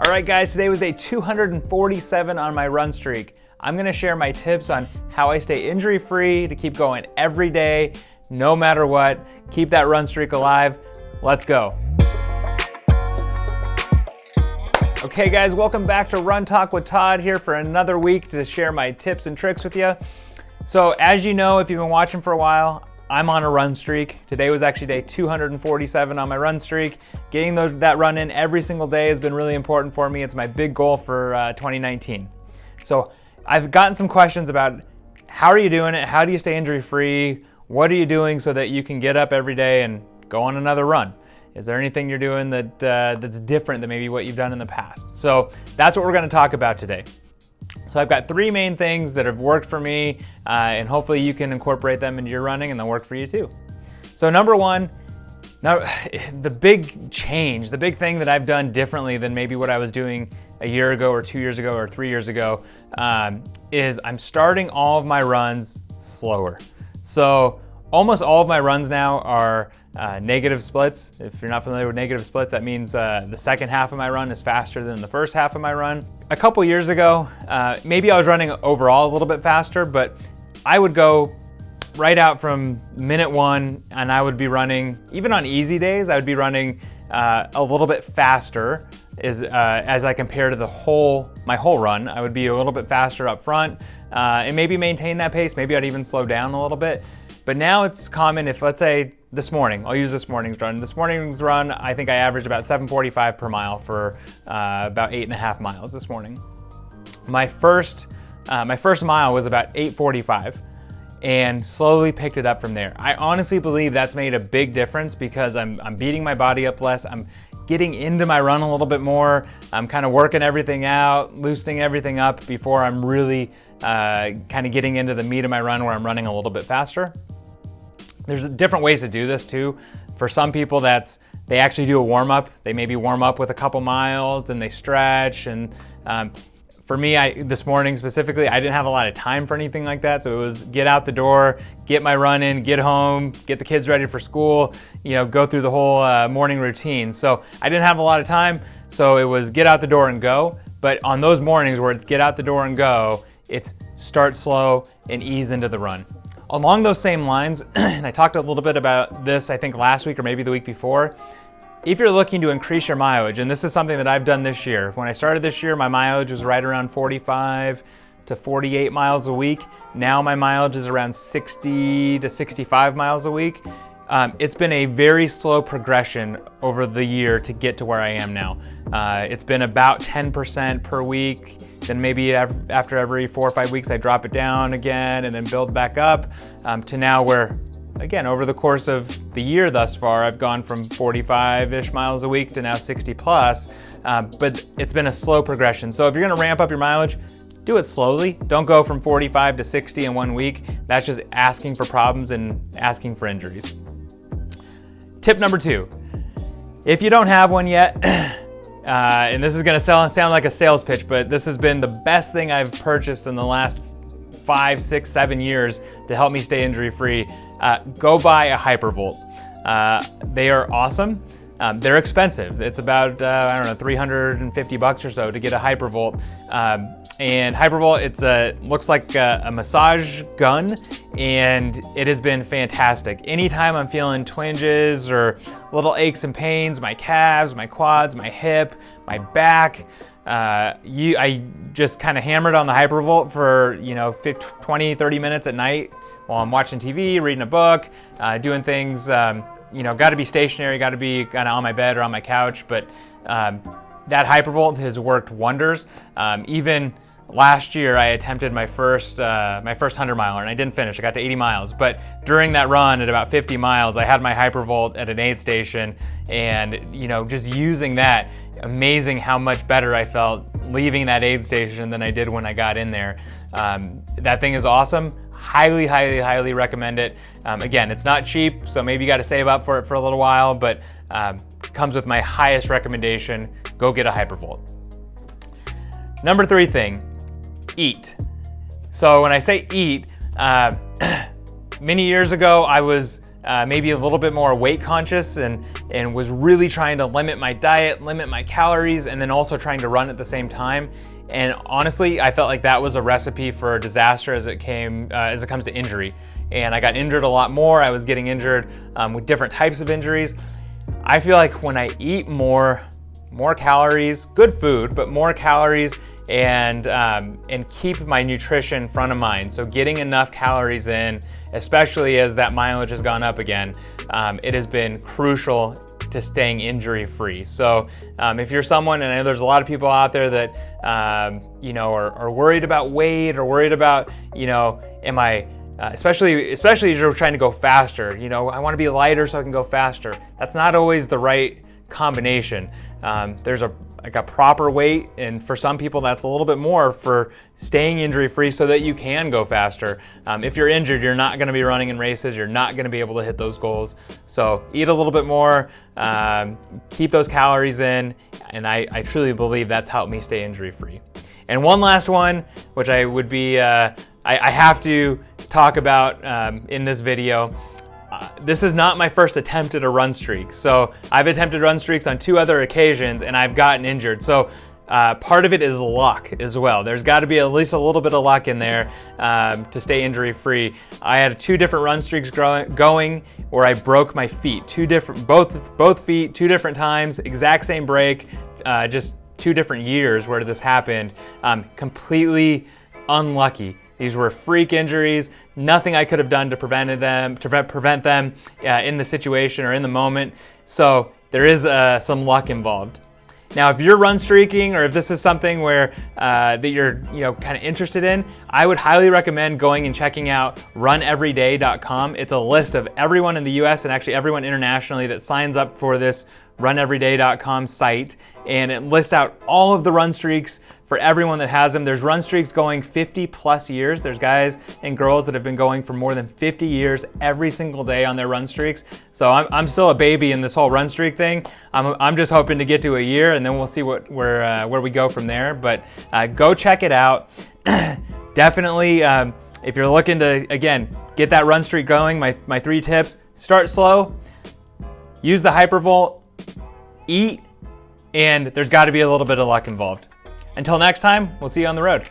All right guys, today was day 247 on my run streak. I'm gonna share my tips on how I stay injury-free to keep going every day, no matter what. Keep that run streak alive. Let's go. Okay guys, welcome back to Run Talk with Todd, here for another week to share my tips and tricks with you. So as you know, if you've been watching for a while, I'm on a run streak. Today was actually day 247 on my run streak. Getting that run in every single day has been really important for me. It's my big goal for 2019. So I've gotten some questions about how are you doing it? How do you stay injury free? What are you doing so that you can get up every day and go on another run? Is there anything you're doing that that's different than maybe what you've done in the past? So that's what we're gonna talk about today. So I've got three main things that have worked for me, and hopefully you can incorporate them into your running and they'll work for you too. So number one, now the big change, the big thing that I've done differently than maybe what I was doing a year ago or 2 years ago or 3 years ago, is I'm starting all of my runs slower. So almost all of my runs now are negative splits. If you're not familiar with negative splits, that means the second half of my run is faster than the first half of my run. A couple years ago, maybe I was running overall a little bit faster, but I would go right out from minute one and I would be running, even on easy days, I would be running a little bit faster as I compare to my whole run. I would be a little bit faster up front and maybe maintain that pace. Maybe I'd even slow down a little bit. But now it's common if, let's say this morning, I'll use this morning's run. This morning's run, I think I averaged about 7:45 per mile for about 8.5 miles this morning. My first mile was about 8:45 and slowly picked it up from there. I honestly believe that's made a big difference because I'm beating my body up less. I'm getting into my run a little bit more. I'm kind of working everything out, loosening everything up before I'm really kind of getting into the meat of my run where I'm running a little bit faster. There's different ways to do this too. For some people, they actually do a warm-up. They maybe warm up with a couple miles, then they stretch. And for me, this morning specifically, I didn't have a lot of time for anything like that. So it was get out the door, get my run in, get home, get the kids ready for school, go through the whole morning routine. So I didn't have a lot of time. So it was get out the door and go. But on those mornings where it's get out the door and go, it's start slow and ease into the run. Along those same lines, and I talked a little bit about this, I think last week or maybe the week before, if you're looking to increase your mileage, and this is something that I've done this year. When I started this year, my mileage was right around 45 to 48 miles a week. Now my mileage is around 60 to 65 miles a week. It's been a very slow progression over the year to get to where I am now. It's been about 10% per week. Then maybe after every 4 or 5 weeks, I drop it down again and then build back up to now where, again, over the course of the year thus far, I've gone from 45-ish miles a week to now 60 plus, but it's been a slow progression. So if you're gonna ramp up your mileage, do it slowly. Don't go from 45 to 60 in 1 week. That's just asking for problems and asking for injuries. Tip number 2, if you don't have one yet, and this is gonna sound like a sales pitch, but this has been the best thing I've purchased in the last 5, 6, 7 years to help me stay injury free. Go buy a Hypervolt. They are awesome. They're expensive. It's about, I don't know, $350 or so to get a Hypervolt. And Hypervolt, looks like a massage gun, and it has been fantastic. Anytime I'm feeling twinges or little aches and pains, my calves, my quads, my hip, my back, I just kind of hammered on the Hypervolt for 20, 30 minutes at night while I'm watching TV, reading a book, doing things. Got to be stationary, got to be kind of on my bed or on my couch, but that Hypervolt has worked wonders. Even last year, I attempted my first 100 miler, and I didn't finish. I got to 80 miles, but during that run at about 50 miles, I had my Hypervolt at an aid station, and just using that, amazing how much better I felt leaving that aid station than I did when I got in there. That thing is awesome. Highly, highly, highly recommend it. Again, it's not cheap, so maybe you got to save up for it for a little while, but comes with my highest recommendation. Go get a Hypervolt. Number 3 thing, eat. So when I say eat, many years ago I was maybe a little bit more weight conscious and was really trying to limit my diet, limit my calories, and then also trying to run at the same time. And honestly, I felt like that was a recipe for a disaster as it comes to injury. And I got injured a lot more. I was getting injured with different types of injuries. I feel like when I eat more calories, good food, but more calories, and keep my nutrition front of mind. So getting enough calories in, especially as that mileage has gone up again, it has been crucial to staying injury free. So if you're someone, and I know there's a lot of people out there that are worried about weight or worried about, am I especially as you're trying to go faster, I want to be lighter so I can go faster. That's not always the right combination. There's a proper weight, and for some people that's a little bit more for staying injury free so that you can go faster. If you're injured, you're not going to be running in races, you're not going to be able to hit those goals. So eat a little bit more, keep those calories in, and I truly believe that's helped me stay injury free. And one last one, which I would be I have to talk about in this video. This is not my first attempt at a run streak. So I've attempted run streaks on 2 other occasions and I've gotten injured. So part of it is luck as well. There's got to be at least a little bit of luck in there to stay injury free. I had 2 different run streaks going where I broke my feet. Both feet, 2 different times, exact same break, just 2 different years where this happened. Completely unlucky. These were freak injuries, nothing I could have done to prevent them in the situation or in the moment. So there is some luck involved. Now, if you're run streaking, or if this is something where that you're kind of interested in, I would highly recommend going and checking out runeveryday.com. It's a list of everyone in the US and actually everyone internationally that signs up for this runeveryday.com site, and it lists out all of the run streaks for everyone that has them. There's run streaks going 50 plus years. There's guys and girls that have been going for more than 50 years every single day on their run streaks. So I'm still a baby in this whole run streak thing. I'm just hoping to get to a year, and then we'll see where we go from there. But go check it out. Definitely, if you're looking to, again, get that run streak going, my 3 tips: start slow, use the Hypervolt, eat, and there's got to be a little bit of luck involved. Until next time, we'll see you on the road.